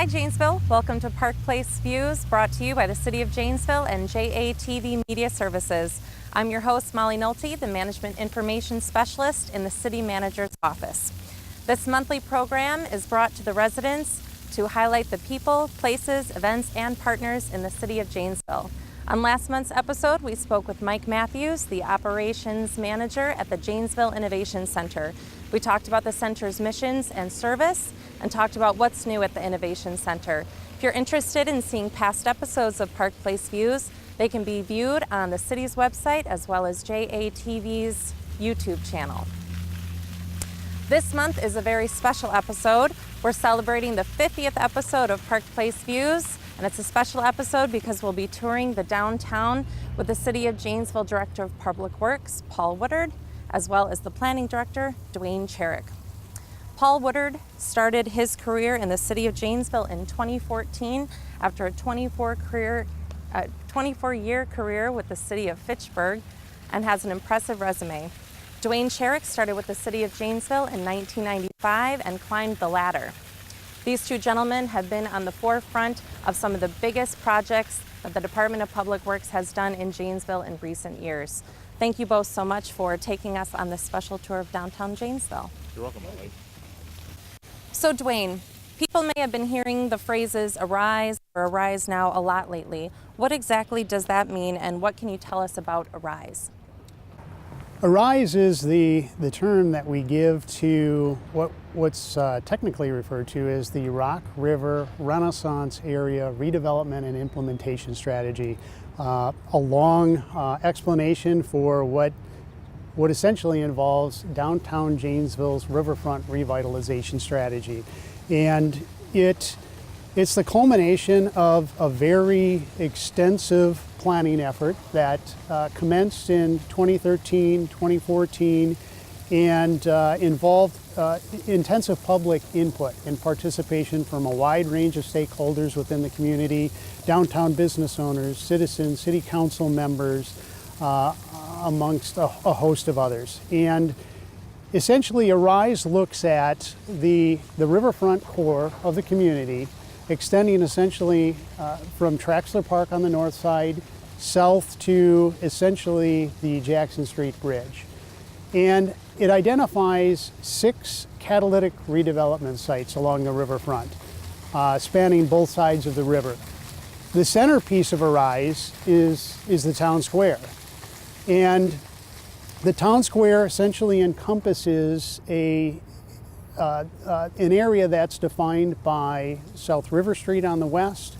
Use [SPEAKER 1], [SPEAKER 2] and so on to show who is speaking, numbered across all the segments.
[SPEAKER 1] Hi Janesville, welcome to Park Place Views, brought to you by the City of Janesville and JATV Media Services. I'm your host, Molly Nolte, the Management Information Specialist in the City Manager's Office. This monthly program is brought to the residents to highlight the people, places, events, and partners in the City of Janesville. On last month's episode, we spoke with Mike Matthews, the Operations Manager at the Janesville Innovation Center. We talked about the center's missions and service and talked about what's new at the Innovation Center. If you're interested in seeing past episodes of Park Place Views, they can be viewed on the city's website as well as JATV's YouTube channel. This month is a very special episode. We're celebrating the 50th episode of Park Place Views, and it's a special episode because we'll be touring the downtown with the City of Janesville Director of Public Works, Paul Woodard, as well as the Planning Director, Duane Cherek. Paul Woodard started his career in the City of Janesville in 2014 after a 24-year career with the City of Fitchburg and has an impressive resume. Duane Cherek started with the City of Janesville in 1995 and climbed the ladder. These two gentlemen have been on the forefront of some of the biggest projects that the Department of Public Works has done in Janesville in recent years. Thank you both so much for taking us on this special tour of downtown Janesville.
[SPEAKER 2] You're welcome, Molly.
[SPEAKER 1] So Duane, people may have been hearing the phrases arise or arise now a lot lately. What exactly does that mean, and what can you tell us about arise?
[SPEAKER 3] Arise is the term that we give to what's technically referred to as the Rock River Renaissance Area Redevelopment and Implementation Strategy. A long explanation for what essentially involves downtown Janesville's riverfront revitalization strategy. And it's the culmination of a very extensive planning effort that commenced in 2013, 2014, and involved intensive public input and participation from a wide range of stakeholders within the community, downtown business owners, citizens, city council members, amongst a host of others. And essentially, Arise looks at the riverfront core of the community, extending essentially from Traxler Park on the north side south to essentially the Jackson Street Bridge. And it identifies 6 catalytic redevelopment sites along the riverfront, spanning both sides of the river. The centerpiece of Arise is the town square. And the town square essentially encompasses an area that's defined by South River Street on the west,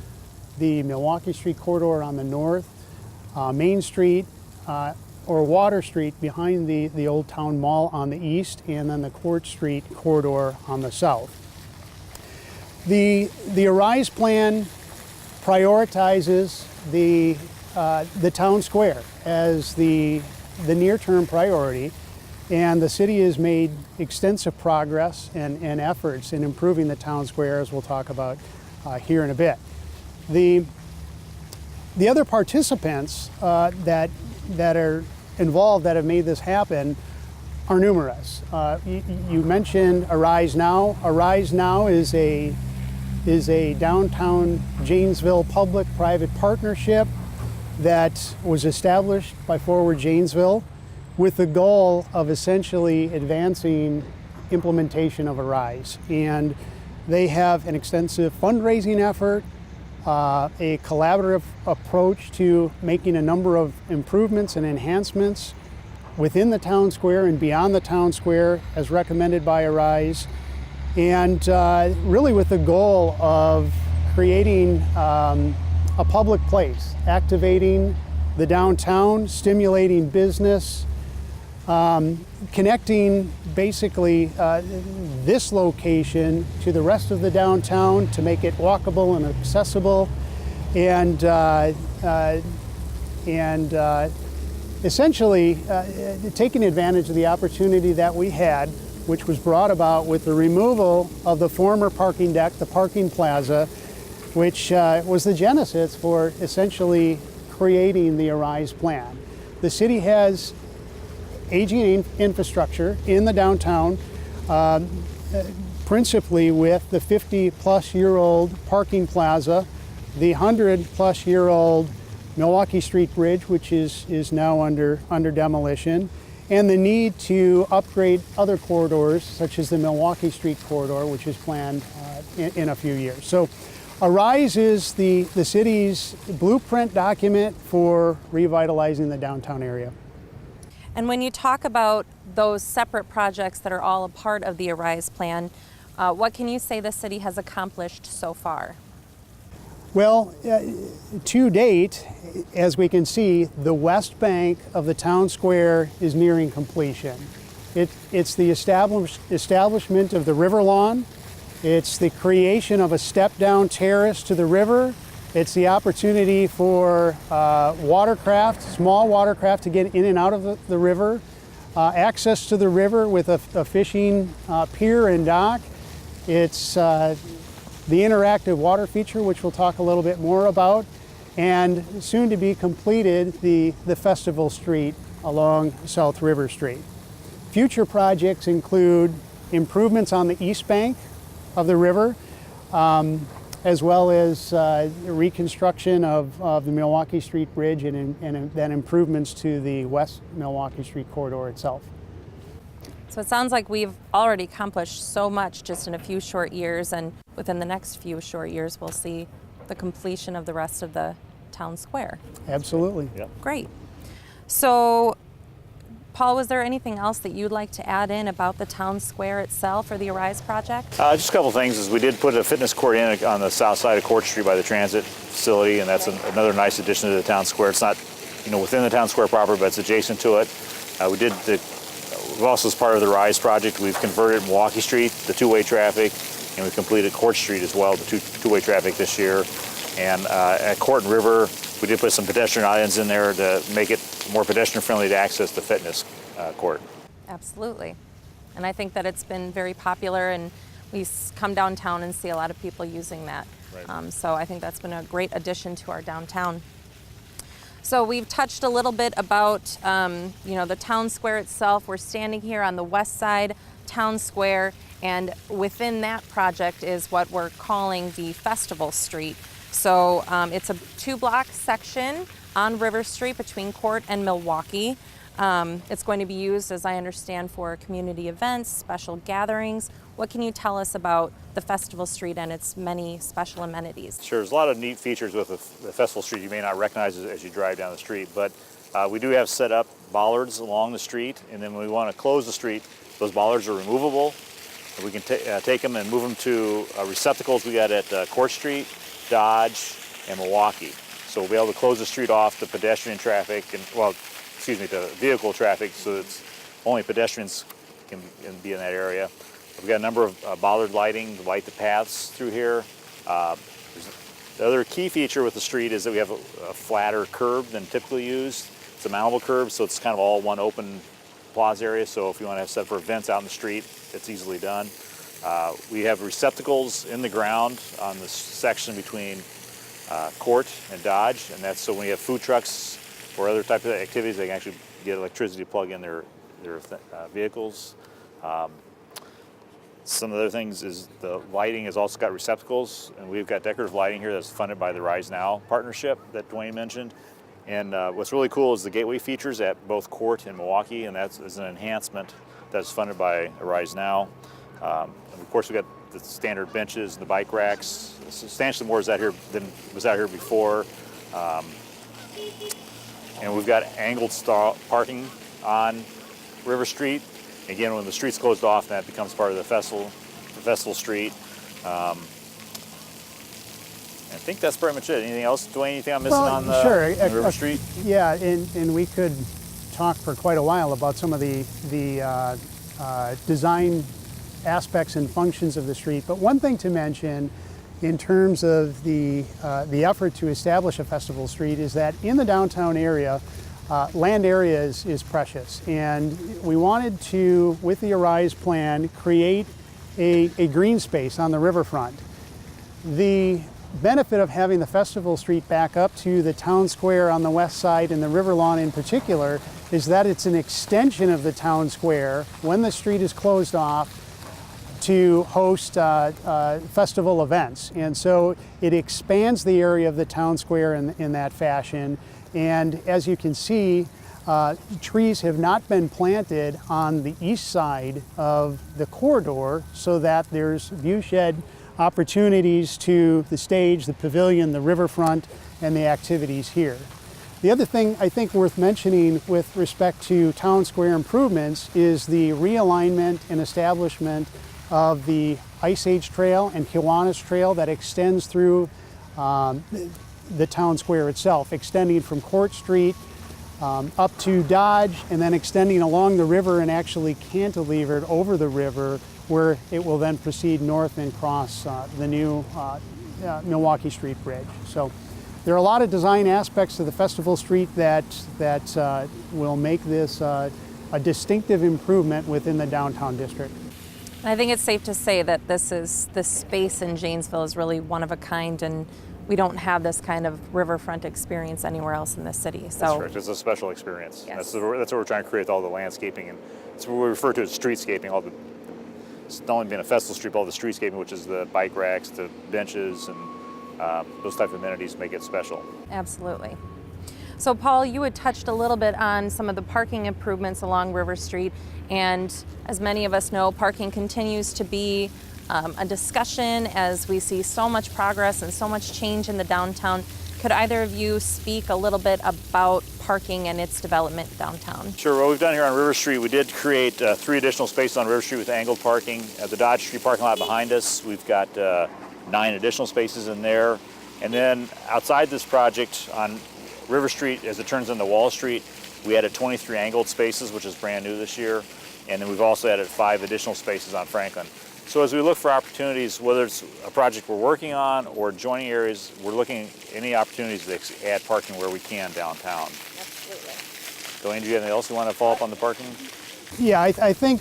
[SPEAKER 3] the Milwaukee Street corridor on the north, Main Street or Water Street behind the Old Town Mall on the east, and then the Court Street corridor on the south. The Arise plan prioritizes the town square as the near-term priority, and the city has made extensive progress and efforts in improving the town square, as we'll talk about here in a bit. The other participants that are involved that have made this happen are numerous. You mentioned Arise Now. Arise Now is a downtown Janesville public-private partnership that was established by Forward Janesville with the goal of essentially advancing implementation of Arise. And they have an extensive fundraising effort, a collaborative approach to making a number of improvements and enhancements within the town square and beyond the town square as recommended by Arise, and really with the goal of creating a public place, activating the downtown, stimulating business, connecting basically this location to the rest of the downtown to make it walkable and accessible, and essentially taking advantage of the opportunity that we had, which was brought about with the removal of the former parking deck, the parking plaza, which was the genesis for essentially creating the Arise plan. The city has aging infrastructure in the downtown, principally with the 50-plus-year-old parking plaza, the 100-plus-year-old Milwaukee Street Bridge, which is now under demolition, and the need to upgrade other corridors, such as the Milwaukee Street corridor, which is planned in a few years. So ARISE is the city's blueprint document for revitalizing the downtown area.
[SPEAKER 1] And when you talk about those separate projects that are all a part of the ARISE plan, what can you say the city has accomplished so far?
[SPEAKER 3] Well, to date, as we can see, the west bank of the town square is nearing completion. It's the establishment of the river lawn. It's the creation of a step-down terrace to the river. It's the opportunity for watercraft, small watercraft, to get in and out of the river. Access to the river with a fishing pier and dock. It's the interactive water feature, which we'll talk a little bit more about, and soon to be completed, the Festival Street along South River Street. Future projects include improvements on the east bank of the river, as well as reconstruction of the Milwaukee Street Bridge and then improvements to the West Milwaukee Street corridor itself.
[SPEAKER 1] So it sounds like we've already accomplished so much just in a few short years, and within the next few short years we'll see the completion of the rest of the town square.
[SPEAKER 3] Absolutely.
[SPEAKER 2] Yep.
[SPEAKER 1] Great. So Paul, was there anything else that you'd like to add in about the town square itself or the ARISE project?
[SPEAKER 2] Just a couple of things. Is we did put a fitness court in on the south side of Court Street by the transit facility, and that's another nice addition to the town square. It's not, within the town square proper, but it's adjacent to it. We've also, as part of the RISE project, we've converted Milwaukee Street to two-way traffic, and we've completed Court Street as well to two-way traffic this year. And at Court and River, we did put some pedestrian islands in there to make it more pedestrian-friendly to access the fitness court.
[SPEAKER 1] Absolutely. And I think that it's been very popular, and we come downtown and see a lot of people using that.
[SPEAKER 2] Right.
[SPEAKER 1] So I think that's been a great addition to our downtown. So we've touched a little bit about, the town square itself. We're standing here on the west side town square, and within that project is what we're calling the Festival Street. So it's a 2-block section on River Street between Court and Milwaukee. It's going to be used, as I understand, for community events, special gatherings. What can you tell us about the Festival Street and its many special amenities?
[SPEAKER 2] Sure, there's a lot of neat features with the Festival Street you may not recognize as you drive down the street, but we do have set up bollards along the street, and then when we want to close the street, those bollards are removable. We can take them and move them to receptacles we got at Court Street, Dodge, and Milwaukee. So we'll be able to close the street off to pedestrian traffic, to vehicle traffic, so it's only pedestrians can be in that area. We've got a number of bollard lighting to light the paths through here. The other key feature with the street is that we have a flatter curb than typically used. It's a mountable curb, so it's kind of all one open plaza area, so if you want to have set for events out in the street, it's easily done. We have receptacles in the ground on the section between Court and Dodge, and that's so when you have food trucks or other types of activities, they can actually get electricity to plug in their vehicles. Some of the other things is the lighting has also got receptacles, and we've got decorative lighting here that's funded by the Rise Now partnership that Duane mentioned. And what's really cool is the gateway features at both Court and Milwaukee, and that's an enhancement that's funded by Rise Now. And of course, we've got the standard benches and the bike racks. Substantially more is out here than was out here before. And we've got angled parking on River Street. Again, when the street's closed off, that becomes part of the Festival Street. I think that's pretty much it. Anything else, Duane? Anything I'm missing on the River Street?
[SPEAKER 3] Yeah, and we could talk for quite a while about some of the design aspects and functions of the street. But one thing to mention in terms of the effort to establish a Festival Street is that in the downtown area, land area is precious, and we wanted to, with the ARISE plan, create a green space on the riverfront. The benefit of having the Festival Street back up to the town square on the west side and the river lawn in particular is that it's an extension of the town square when the street is closed off to host festival events. And so it expands the area of the town square in that fashion. And as you can see, trees have not been planted on the east side of the corridor so that there's viewshed opportunities to the stage, the pavilion, the riverfront, and the activities here. The other thing I think worth mentioning with respect to town square improvements is the realignment and establishment of the Ice Age Trail and Kiwanis Trail that extends through the town square itself, extending from Court Street up to Dodge, and then extending along the river and actually cantilevered over the river, where it will then proceed north and cross the new Milwaukee Street Bridge. So there are a lot of design aspects to the Festival Street that will make this a distinctive improvement within the downtown district.
[SPEAKER 1] I think it's safe to say that this space in Janesville is really one of a kind, and we don't have this kind of riverfront experience anywhere else in the city. So
[SPEAKER 2] that's correct. It's a special experience.
[SPEAKER 1] Yes.
[SPEAKER 2] That's what we're trying to create with all the landscaping, and it's what we refer to as streetscaping. It's not only being a festival street, but all the streetscaping, which is the bike racks, the benches, and those type of amenities make it special.
[SPEAKER 1] Absolutely. So Paul, you had touched a little bit on some of the parking improvements along River Street, and as many of us know, parking continues to be a discussion as we see so much progress and so much change in the downtown. Could either of you speak a little bit about parking and its development downtown?
[SPEAKER 2] Sure. What we've done here on River Street, we did create 3 additional spaces on River Street with angled parking. At the Dodge Street parking lot behind us, we've got 9 additional spaces in there. And then outside this project on River Street, as it turns into Wall Street, we added 23 angled spaces, which is brand new this year. And then we've also added 5 additional spaces on Franklin. So as we look for opportunities, whether it's a project we're working on or adjoining areas, we're looking at any opportunities to add parking where we can downtown.
[SPEAKER 1] Absolutely.
[SPEAKER 2] Duane, do you have anything else you want to follow up on the parking?
[SPEAKER 3] Yeah, I think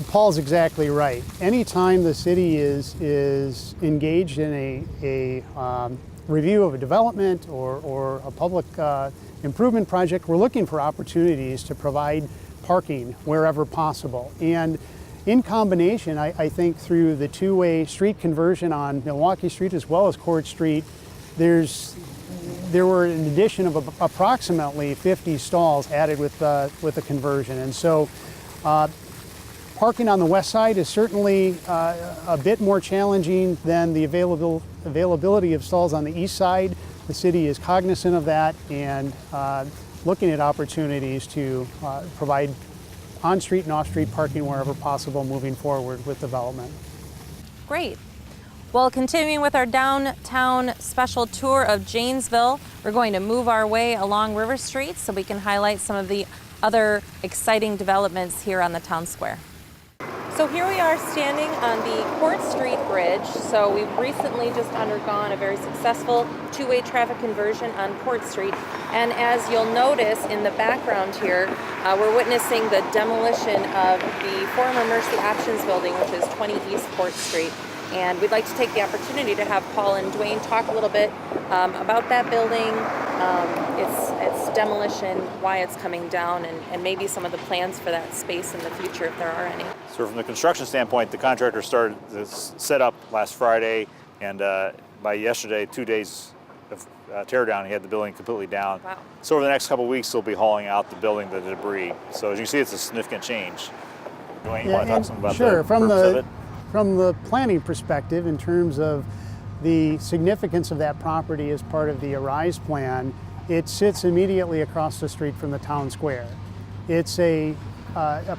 [SPEAKER 3] Paul's exactly right. Anytime the city is engaged in a review of a development or a public improvement project, we're looking for opportunities to provide parking wherever possible. And in combination, I think through the 2-way street conversion on Milwaukee Street as well as Court Street, there were an addition of approximately 50 stalls added with the conversion. And so parking on the west side is certainly a bit more challenging than the availability of stalls on the east side. The city is cognizant of that and looking at opportunities to provide on-street and off-street parking wherever possible moving forward with development.
[SPEAKER 1] Great. Well, continuing with our downtown special tour of Janesville, we're going to move our way along River Street so we can highlight some of the other exciting developments here on the town square. So here we are standing on the Court Street Bridge. So we've recently just undergone a very successful 2-way traffic conversion on Court Street. And as you'll notice in the background here, we're witnessing the demolition of the former Mercy Options building, which is 20 East Court Street. And we'd like to take the opportunity to have Paul and Duane talk a little bit about that building, its demolition, why it's coming down, and maybe some of the plans for that space in the future, if there are any.
[SPEAKER 2] So from the construction standpoint, the contractor started this set up last Friday, and by yesterday, 2 days of tear down, he had the building completely down.
[SPEAKER 1] Wow.
[SPEAKER 2] So over the next couple of weeks, they'll be hauling out the building, the debris. So as you can see, it's a significant change. Duane, you want to talk some about
[SPEAKER 3] sure,
[SPEAKER 2] the purpose of it?
[SPEAKER 3] From the planning perspective, in terms of the significance of that property as part of the Arise plan, it sits immediately across the street from the town square. It's a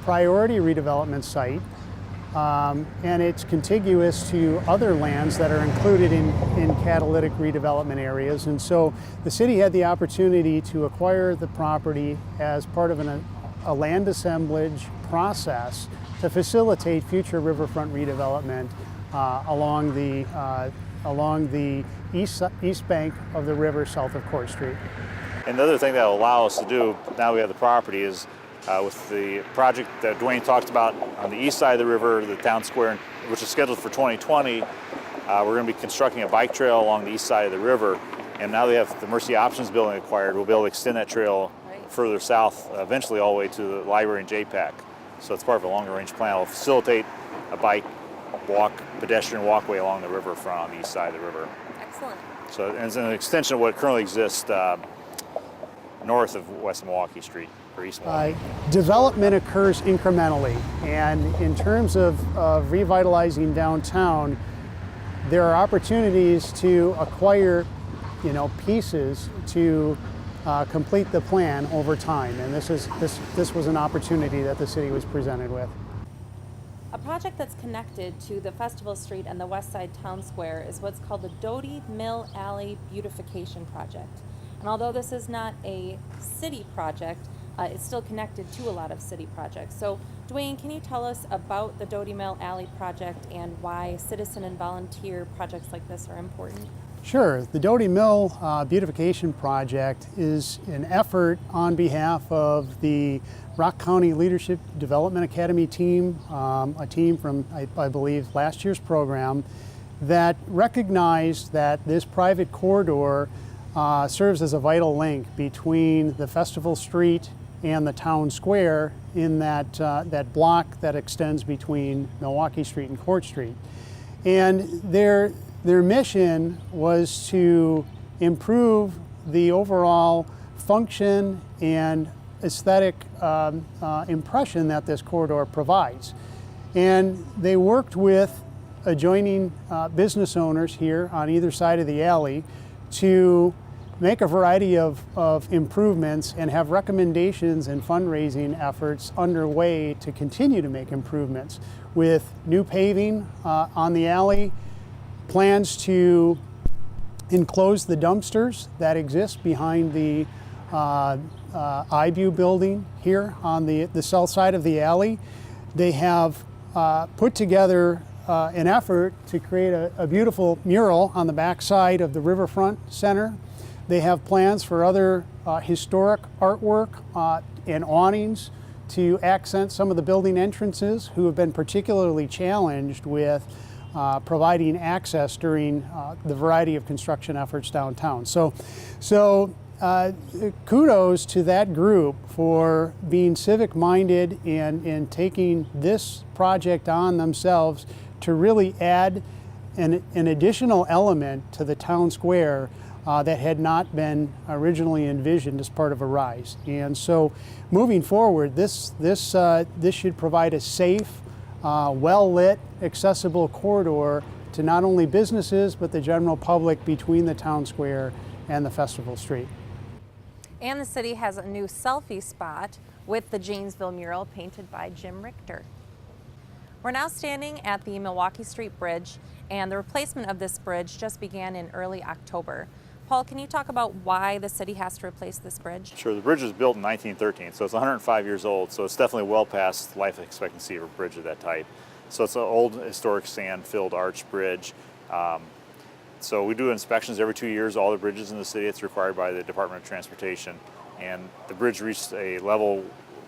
[SPEAKER 3] priority redevelopment site, and it's contiguous to other lands that are included in catalytic redevelopment areas. And so the city had the opportunity to acquire the property as part of a land assemblage process to facilitate future riverfront redevelopment along the east bank of the river south of Court Street.
[SPEAKER 2] And the other thing that will allow us to do, now we have the property, is with the project that Duane talked about on the east side of the river, the town square, which is scheduled for 2020, we're going to be constructing a bike trail along the east side of the river. And now we have the Mercy Options building acquired, we'll be able to extend that trail further south, eventually all the way to the library and JPAC. So it's part of a longer range plan. It'll facilitate a bike pedestrian walkway along the riverfront on the east side of the river.
[SPEAKER 1] Excellent.
[SPEAKER 2] So it's an extension of what currently exists north of West Milwaukee Street, or East Milwaukee.
[SPEAKER 3] Development occurs incrementally, and in terms of revitalizing downtown, there are opportunities to acquire, pieces to complete the plan over time, and this was an opportunity that the city was presented with.
[SPEAKER 1] A project that's connected to the Festival Street and the West Side Town Square is what's called the Doty Mill Alley Beautification Project. And although this is not a city project, it's still connected to a lot of city projects. So, Duane, can you tell us about the Doty Mill Alley project and why citizen and volunteer projects like this are important?
[SPEAKER 3] Sure. The Doty Mill Beautification Project is an effort on behalf of the Rock County Leadership Development Academy team, a team from, I believe, last year's program, that recognized that this private corridor serves as a vital link between the Festival Street and the town square in that block that extends between Milwaukee Street and Court Street. And their mission was to improve the overall function and aesthetic impression that this corridor provides. And they worked with adjoining business owners here on either side of the alley to make a variety of improvements and have recommendations and fundraising efforts underway to continue to make improvements with new paving on the alley, plans to enclose the dumpsters that exist behind the IBU building here on the south side of the alley. They have put together an effort to create a beautiful mural on the back side of the Riverfront Center. They have plans for other historic artwork and awnings to accent some of the building entrances, who have been particularly challenged with providing access during the variety of construction efforts downtown. So kudos to that group for being civic-minded and taking this project on themselves to really add an additional element to the town square that had not been originally envisioned as part of a rise. And so moving forward, this should provide a safe, well-lit, accessible corridor to not only businesses but the general public between the town square and the Festival Street.
[SPEAKER 1] And the city has a new selfie spot with the Janesville mural painted by Jim Richter. We're now standing at the Milwaukee Street Bridge, and the replacement of this bridge just began in early October. Paul, can you talk about why the city has to replace this bridge?
[SPEAKER 2] Sure. The bridge was built in 1913, so it's 105 years old, so it's definitely well past life expectancy of a bridge of that type. So it's an old historic sand-filled arch bridge. So we do inspections every 2 years, all the bridges in the city. It's required by the Department of Transportation. And the bridge reached a level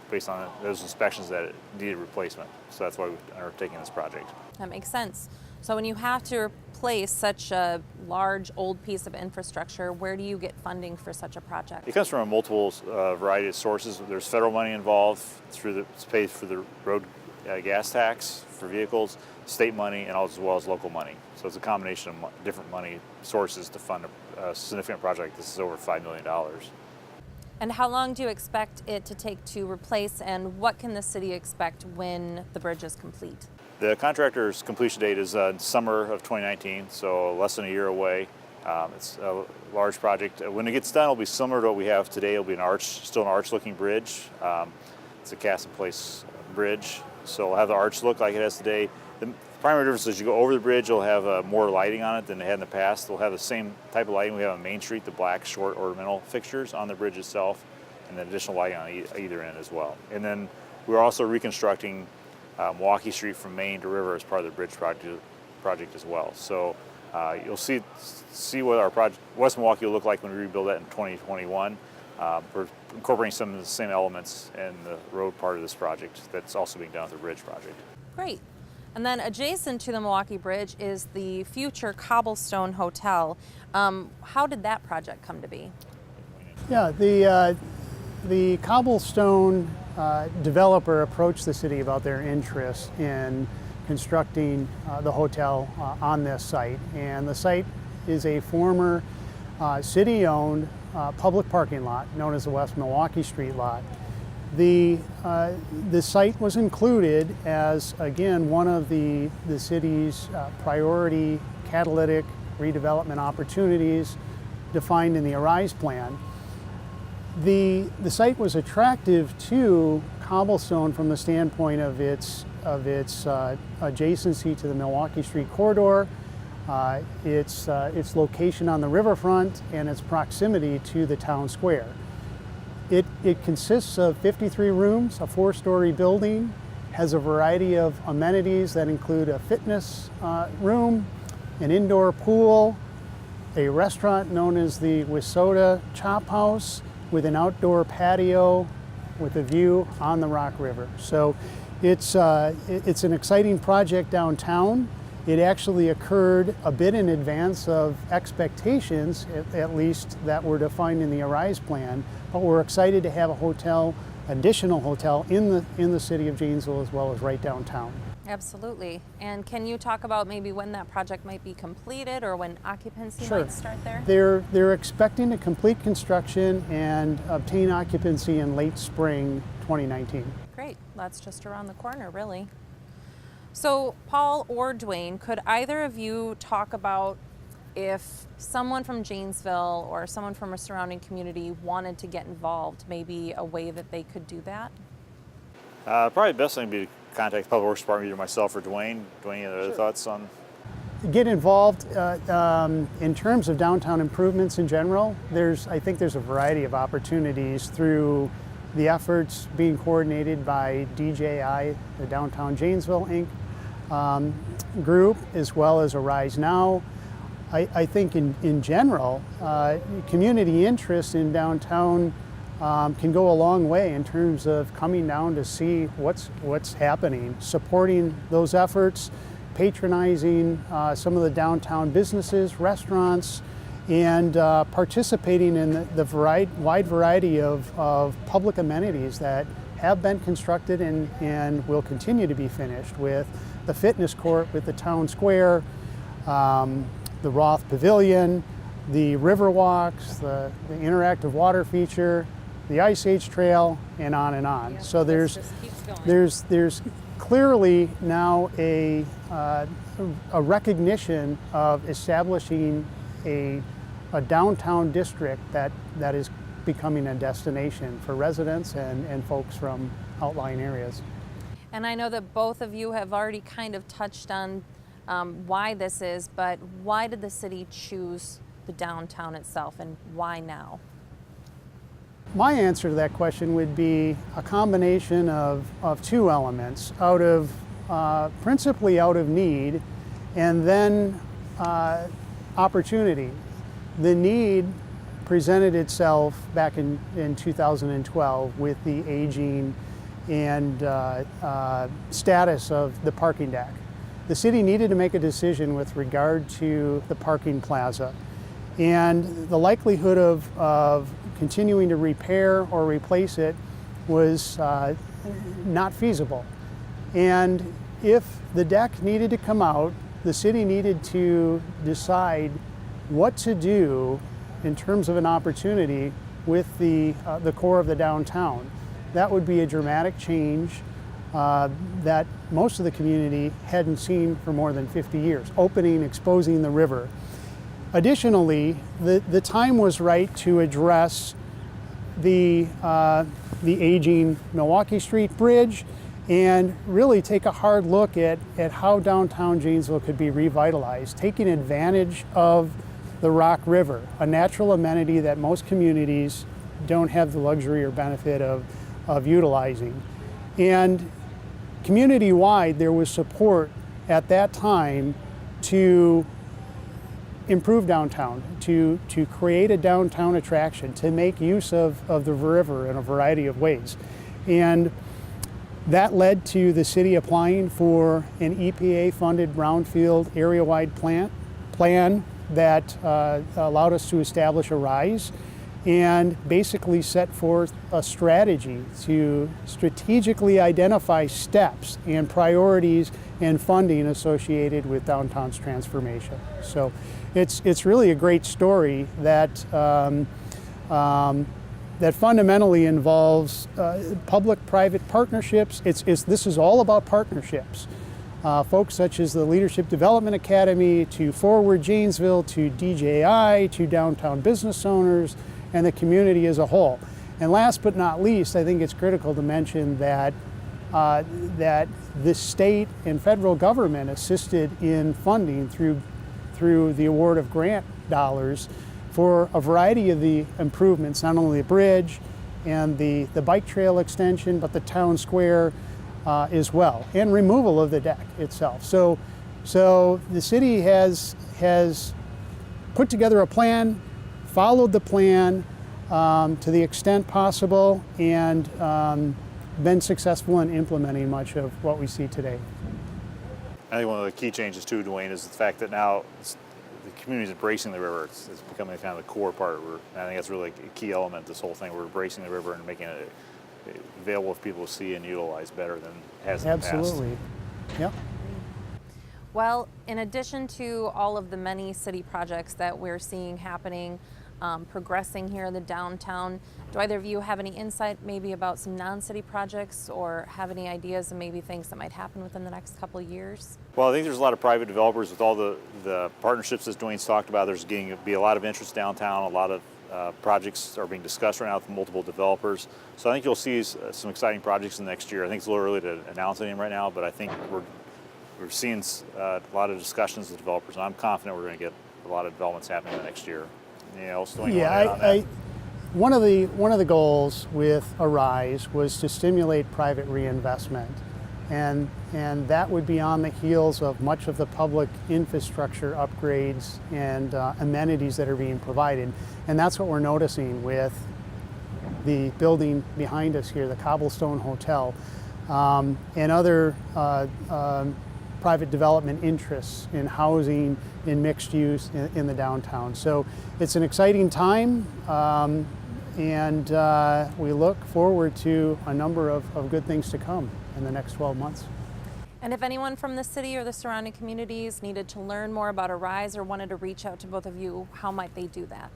[SPEAKER 2] based on those inspections that it needed replacement. So that's why we're taking this project.
[SPEAKER 1] That makes sense. So when you have to replace such a large old piece of infrastructure, where do you get funding for such a project?
[SPEAKER 2] It comes from a multiple variety of sources. There's federal money involved it's paid for the road gas tax for vehicles, state money, and as well as local money. So it's a combination of different money sources to fund a significant project. This is over $5 million.
[SPEAKER 1] And how long do you expect it to take to replace, and what can the city expect when the bridge is complete?
[SPEAKER 2] The contractor's completion date is summer of 2019, so less than a year away. It's a large project. When it gets done, it'll be similar to what we have today. It'll be still an arch-looking bridge. It's a cast-in-place bridge, so it'll have the arch look like it has today. The primary difference is you go over the bridge, you'll have more lighting on it than they had in the past. They'll have the same type of lighting we have on Main Street, the black short ornamental fixtures on the bridge itself, and then additional lighting on either end as well. And then we're also reconstructing Milwaukee Street from Main to River as part of the bridge project as well. So you'll see what our project, West Milwaukee, will look like when we rebuild that in 2021. We're incorporating some of the same elements in the road part of this project that's also being done with the bridge project.
[SPEAKER 1] Great. And then adjacent to the Milwaukee Bridge is the future Cobblestone Hotel. How did that project come to be?
[SPEAKER 3] Yeah, the Cobblestone developer approached the city about their interest in constructing the hotel on this site. And the site is a former city-owned public parking lot known as the West Milwaukee Street lot. The site was included as, again, one of the city's priority catalytic redevelopment opportunities defined in the Arise plan. The site was attractive to Cobblestone from the standpoint of its adjacency to the Milwaukee Street corridor, its location on the riverfront, and its proximity to the town square. It consists of 53 rooms, a 4-story building, has a variety of amenities that include a fitness room, an indoor pool, a restaurant known as the Wissota Chop House with an outdoor patio with a view on the Rock River. So it's an exciting project downtown. It actually occurred a bit in advance of expectations, at least that were defined in the Arise plan. But we're excited to have a hotel, additional hotel in the city of Janesville as well as right downtown.
[SPEAKER 1] Absolutely. And can you talk about maybe when that project might be completed or when occupancy might start there?
[SPEAKER 3] They're expecting to complete construction and obtain occupancy in late spring 2019.
[SPEAKER 1] Great. That's just around the corner, really. So, Paul or Duane, could either of you talk about if someone from Janesville or someone from a surrounding community wanted to get involved, maybe a way that they could do that?
[SPEAKER 2] Probably the best thing would be to contact the Public Works Department, either myself or Duane. Duane, any other thoughts on?
[SPEAKER 3] Get involved in terms of downtown improvements in general. I think there's a variety of opportunities through the efforts being coordinated by DJI, the Downtown Janesville Inc. Group, as well as Arise Now. I think in general, community interest in downtown can go a long way in terms of coming down to see what's happening, supporting those efforts, patronizing some of the downtown businesses, restaurants, and participating in the wide variety of public amenities that have been constructed and will continue to be finished, with the fitness court, with the town square, the Roth Pavilion, the river walks, the interactive water feature, the Ice Age Trail, and on and on.
[SPEAKER 1] Yeah,
[SPEAKER 3] so there's clearly now a recognition of establishing a downtown district that is becoming a destination for residents and folks from outlying areas.
[SPEAKER 1] And I know that both of you have already kind of touched on why this is, but why did the city choose the downtown itself, and why now?
[SPEAKER 3] My answer to that question would be a combination of two elements, principally out of need, and then opportunity. The need presented itself back in 2012 with the aging and status of the parking deck. The city needed to make a decision with regard to the parking plaza, and the likelihood of continuing to repair or replace it was not feasible. And if the deck needed to come out, the city needed to decide what to do in terms of an opportunity with the core of the downtown. That would be a dramatic change that most of the community hadn't seen for more than 50 years, opening, exposing the river. Additionally, the time was right to address the aging Milwaukee Street Bridge and really take a hard look at how downtown Janesville could be revitalized, taking advantage of the Rock River, a natural amenity that most communities don't have the luxury or benefit of utilizing. And community-wide, there was support at that time to improve downtown, to create a downtown attraction, to make use of the river in a variety of ways. And that led to the city applying for an EPA-funded brownfield area-wide plan that allowed us to establish Arise. and basically set forth a strategy to strategically identify steps and priorities and funding associated with downtown's transformation. So it's really a great story that that fundamentally involves public-private partnerships. This is all about partnerships. Folks such as the Leadership Development Academy, to Forward Janesville, to DJI, to downtown business owners, and the community as a whole. And last but not least, I think it's critical to mention that that the state and federal government assisted in funding through the award of grant dollars for a variety of the improvements, not only the bridge and the bike trail extension, but the town square as well, and removal of the deck itself. So the city has put together a plan, followed the plan to the extent possible, and been successful in implementing much of what we see today.
[SPEAKER 2] I think one of the key changes too, Duane, is the fact that now the community is embracing the river. It's becoming kind of the core part. I think that's really a key element of this whole thing. We're embracing the river and making it available for people to see and utilize better than it has in the past.
[SPEAKER 3] Absolutely. Yep.
[SPEAKER 1] Well, in addition to all of the many city projects that we're seeing happening, progressing here in the downtown, do either of you have any insight maybe about some non-city projects, or have any ideas of maybe things that might happen within the next couple of years?
[SPEAKER 2] Well, I think there's a lot of private developers with all the partnerships that Duane's talked about. There's going to be a lot of interest downtown. A lot of projects are being discussed right now with multiple developers. So I think you'll see some exciting projects in the next year. I think it's a little early to announce anything right now, but I think we're seeing a lot of discussions with developers, and I'm confident we're going to get a lot of developments happening in the next year.
[SPEAKER 3] One of the goals with Arise was to stimulate private reinvestment, and that would be on the heels of much of the public infrastructure upgrades and amenities that are being provided, and that's what we're noticing with the building behind us here, the Cobblestone Hotel, and other private development interests in housing, in mixed use in the downtown. So it's an exciting time, and we look forward to a number of good things to come in the next 12 months.
[SPEAKER 1] And if anyone from the city or the surrounding communities needed to learn more about Arise or wanted to reach out to both of you, how might they do that?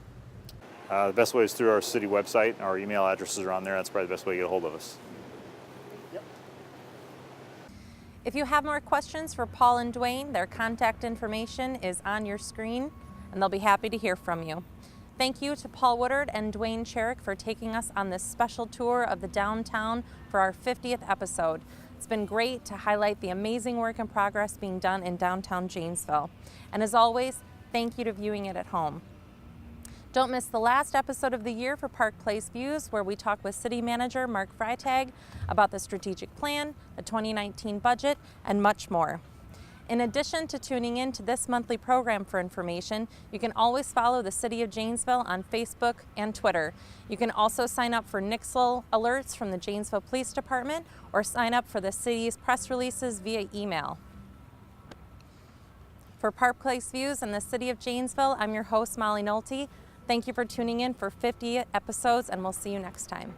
[SPEAKER 2] The best way is through our city website. Our email addresses are on there. That's probably the best way to get a hold of us.
[SPEAKER 1] If you have more questions for Paul and Duane, their contact information is on your screen, and they'll be happy to hear from you. Thank you to Paul Woodard and Duane Cherek for taking us on this special tour of the downtown for our 50th episode. It's been great to highlight the amazing work and progress being done in downtown Janesville. And as always, thank you to viewing it at home. Don't miss the last episode of the year for Park Place Views, where we talk with City Manager Mark Freitag about the strategic plan, the 2019 budget, and much more. In addition to tuning in to this monthly program for information, you can always follow the City of Janesville on Facebook and Twitter. You can also sign up for Nixle alerts from the Janesville Police Department, or sign up for the city's press releases via email. For Park Place Views and the City of Janesville, I'm your host, Molly Nolte. Thank you for tuning in for 50 episodes, and we'll see you next time.